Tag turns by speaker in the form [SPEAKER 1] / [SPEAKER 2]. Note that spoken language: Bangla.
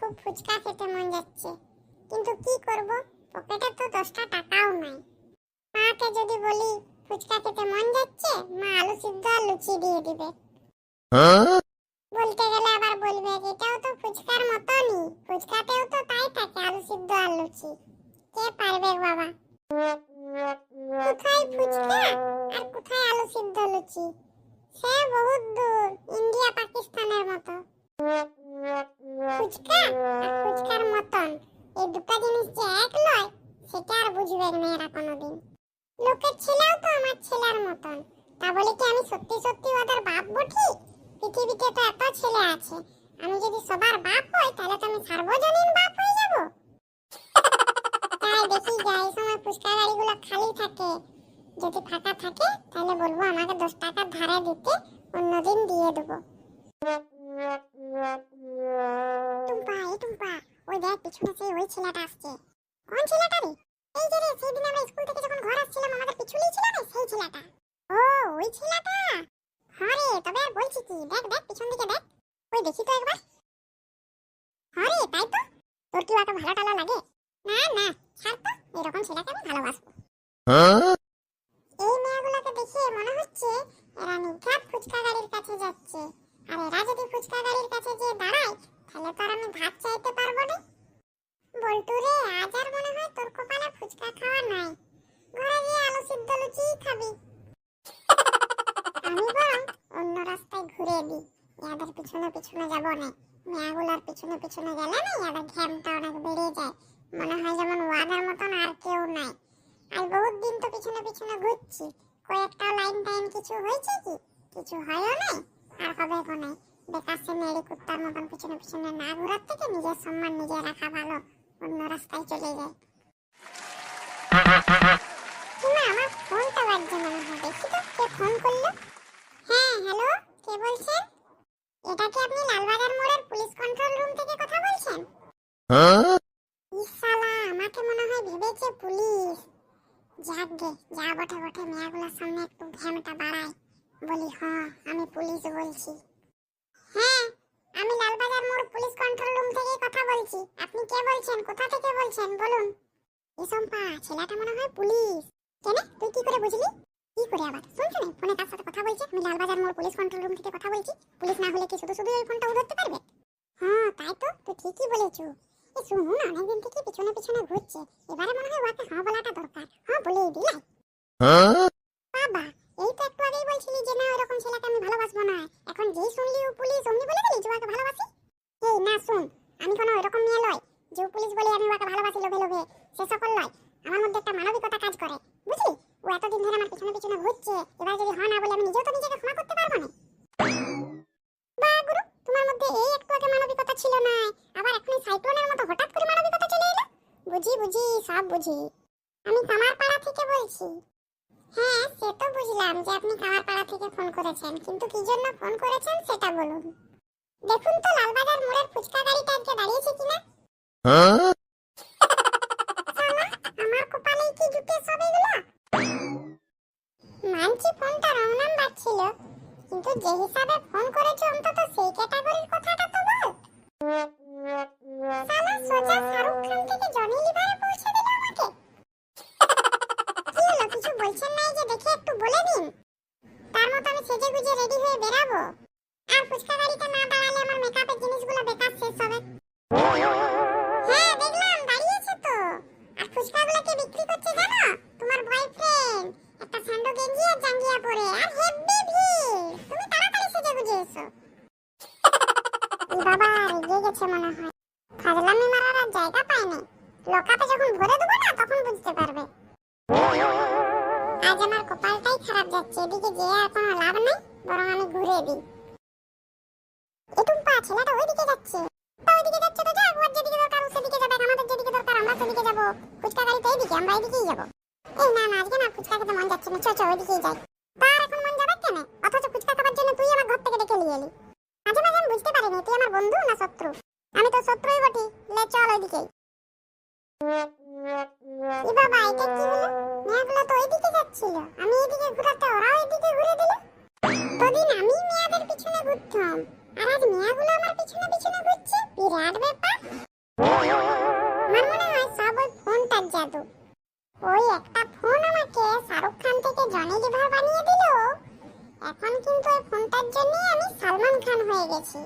[SPEAKER 1] খুব ফুচকা খেতে মন যাচ্ছে, কিন্তু কি করব, পকেটে তো 10টা টাকাও নাই। মাকে যদি বলি ফুচকা খেতে মন যাচ্ছে, মা আলু সিদ্ধ আর লুচি দিয়ে দিবে। বলতে গেলে আবার বলবে এটাও তো ফুচকার মতনই, ফুচকাতেও তো তাই থাকে, আলু সিদ্ধ আর লুচি। কে পারবে বাবা? কোথায় ফুচকা আর কোথায় আলু সিদ্ধ লুচি? সে বহুত দূর, ইন্ডিয়া পাকিস্তানের মতো। ফুচকা আর ফুচকার মতন এই দুটো জিনিস যে এক লয়, সেটা আর বুঝবে মেয়েরা কোনোদিন। লোকের ছেলেও তো আমার ছেলের মতন, তা বলে কি আমি সত্যি সত্যি ওদের বাপ বটি? পৃথিবীতে তো এত ছেলে আছে, আমি যদি সবার বাপ হই তাহলে তো আমি সার্বজনীন বাপ হয়ে যাব। তাই দেখি যাই সময় ফুচকা গাড়িগুলো খালি থাকে, যদি ফাঁকা থাকে তাহলে বলবো আমাকে 10 টাকা ধারে দিতে, অন্যদিন দিয়ে দেবো। টুম্পা, ওই দেখ পিছনে সেই ওই ছেলেটা আসছে। কোন ছেলেটা রে? এই যে রে, সেদিন আমরা স্কুল থেকে যখন ঘর আসছিলাম আমাদের পিছুলেই ছিল না সেই ছেলেটা। ও ওই ছেলেটা? হ্যাঁ রে, তবে আর বলছি কি, দেখ দেখ পিছন দিকে দেখ, ওই দেখি তো একবার। হ্যাঁ রে, তাই তো। তোর কি ওকে ভালো টালো লাগে? না না, ছাড় তো, এরকম ছেলেকে আমি ভালোবাসবো। এই মেয়েগুলোকে দেখে মনে হচ্ছে এরা নিঘাত ফুচকা গাড়ির কাছে যাচ্ছে, আর এরা যদি ফুচকা গাড়ির কাছে গিয়ে দাঁড়ায় তাহলে তো আর আমি ভাত চাইতে পারবো না। বল্টু রে, আজ আর মনে হয় তোর কপালে ফুচকা খাওয়া নাই, ঘরে গিয়ে আলু সিদ্ধ লুচি খাবি। আমি বরং অন্য রাস্তায় ঘুরে দিই, ইয়াদের পিছনে পিছনে যাবো না। মেয়েগুলোর পিছনে পিছনে গেলে না ইয়াদের ঘ্যামটা অনেক বেড়ে যায়, মনে হয় যেমন ওয়াদের মতন আর কেউ নাই। আর বহুত দিন তো পিছনে পিছনে ঘুরছি, কয়েকটা লাইন টাইম কিছু হয়েছে কি? কিছু হয়ও নাই, আর হবে কো নাই। বেকার সে মেরি কুত্তার মতন পিছনে পিছনে না ঘোরার থেকে নিজের সম্মান নিজে রাখা ভালো, অন্য রাস্তায় চলে যায়। কিমা আমার ফোনটা বাজছে মনে হয়, দেখি তো কে ফোন করলো। হ্যাঁ হ্যালো, কে বলছেন? এটা কি আপনি লালবাজার মোড়ের পুলিশ কন্ট্রোল রুম থেকে কথা বলছেন? ইসালা, আমাকে মনে হয় ভেবেছে পুলিশ। যাক গে, যা বটে বটে, মেয়েগুলোর সামনে একটু ঘ্যামটা বাড়ায়, বলি হ্যাঁ আমি পুলিশ বলছি। হ্যাঁ, আমি লালবাজার মোড় পুলিশ কন্ট্রোল রুম থেকে কথা বলছি। আপনি কে বলছেন, কোথা থেকে বলছেন বলুন? ইসম্পা, ছেলেটা মনে হয় পুলিশ। কেন, তুই কি করে বুঝলি? কি করে আবার? শুনছো না ফোনে তার সাথে কথা বলছে, আমি লালবাজার মোড় পুলিশ কন্ট্রোল রুম থেকে কথা বলছি। পুলিশ না হলে কি শুধু শুধু এই ফোনটা ধরতে পারবে? হ্যাঁ তাই তো, তুই ঠিকই বলেছো। এই শুনুন, অনেকদিন থেকে পিছনে পিছনে ঘুরছে, এবারে মনে হয় ওকে হ্যাঁ বলাটা দরকার। হ্যাঁ বলেই দিলাই। বাবা, এই তো একটু আগেই বলছিলি যে না ওরকম ছেলেকে আমি ভালোবাসবো না, এখন যেই শুনলি ও পুলিশ অমনি বলে দিলি যে ওকে ভালোবাসি। এই না শুন, আমি কোনো এরকম মেয়ে লয় যে পুলিশ বলে আমি ওকে ভালোবাসি লোভে লোভে, সে সকল লয়। আমার মধ্যে একটা মানবিকতা কাজ করে, বুঝলি? ও এতদিন ধরে আমার পিছনে পিছনে ঘুরছে, এবার যদি হ্যাঁ না বলে আমি নিজেও তো নিজেকে ক্ষমা করতে পারবো না। বা গুরু, তোমার মধ্যে এই একটু আগে মানবিকতা ছিল না, আবার এখন সাইক্লোনের মতো হঠাৎ করে মানবিকতা চলে এলো। বুঝি বুঝি, সব বুঝি। আমি কামারপাড়া থেকে বলছি। হ্যাঁ সে তো বুঝলাম যে আপনি কামারপাড়া থেকে ফোন করেছেন, কিন্তু কি জন্য ফোন করেছেন সেটা বলুন। দেখুন তো লালবাজার মোড়ের ফুচকা গাড়িটা আজকে দাঁড়িয়েছে কিনা। শালা, আমার কপালে কি জুটে সব এগুলো? মানছি ফোনটা রং নাম্বার ছিল, কিন্তু যে হিসাবে ফোন করেছে অন্তত সেই ক্যাটাগরির কথাটা তো বল। শালা সোজা শাহরুখ খান থেকে জনি লিভারে পৌঁছে দিল আমাকে। কি হলো, কিছু বলছেন না যে দেখে একটু বলে দিন, তার মতো আমি সেজে গুজে রেডি হয়ে বেরাবো। আর ফুচকা গাড়িটা না দাঁড়ালে আমার মেকআপের জিনিসগুলো বেকার শেষ হবে। হ্যাঁ দেখলাম দাঁড়িয়েছে তো, আর ফুচকাগুলোকে বিক্রি করছে জানো তোমার বয়ফ্রেন্ড, একটা স্যান্ডো গেঞ্জি আর জাঙ্গিয়া পরে, আর হেভি ভিড়। তুমি তাড়াতাড়ি সেজে গুজে এসো। এই বাবা রেগে গেছে মনে হয়, ফাজলামি মারার আর জায়গা পায় না। লোকাপে যখন ভরে দেবো না তখন বুঝতে পারবে। আজ আমার কপালটাই খারাপ যাচ্ছে, এদিকে যে আর কোনো লাভ নেই, বরং আমি ঘুরে দিই। এটুম্পা, ছেলেটা ওইদিকে যাচ্ছে। ওইদিকে যাচ্ছে তো যাক, ওর যেদিকে দরকার ও সেদিকে যাবে, আমাদের যেদিকে দরকার আমরা সেদিকে যাবো। ফুচকা গাড়ি তো এইদিকে, আমরা এইদিকেই যাবো। এই না না, আজকে না ফুচকা খেতে মন যাচ্ছে না, চল ওইদিকেই যাই। তার এখন মন যাবে কেন? অথচ ফুচকা খাবার জন্য তুই আমার ঘর থেকে ডেকে নিয়ে এলি। মাঝে মাঝে আমি বুঝতে পারিনি তুই আমার বন্ধু না শত্রু। আমি তো শত্রুই বটি, লে চল ওইদিকেই। ই বাবা, এটা কি হলো? মেয়েগুলো তো ওইদিকে যাচ্ছিল, আমি এইদিকে ঘুরাতে ওরাও এইদিকে ঘুরে দিল। প্রতিদিন আমি মেয়েদের পিছনে ঘুরতাম, আর আজ মেয়েগুলো আমার পিছনে পিছনে ঘুরছে, বিরাট ব্যাপার। জনি লিভার বানিয়ে দিল। এখন কিন্তু ওই ফোনটার জন্যই আমি সালমান খান হয়ে গেছি।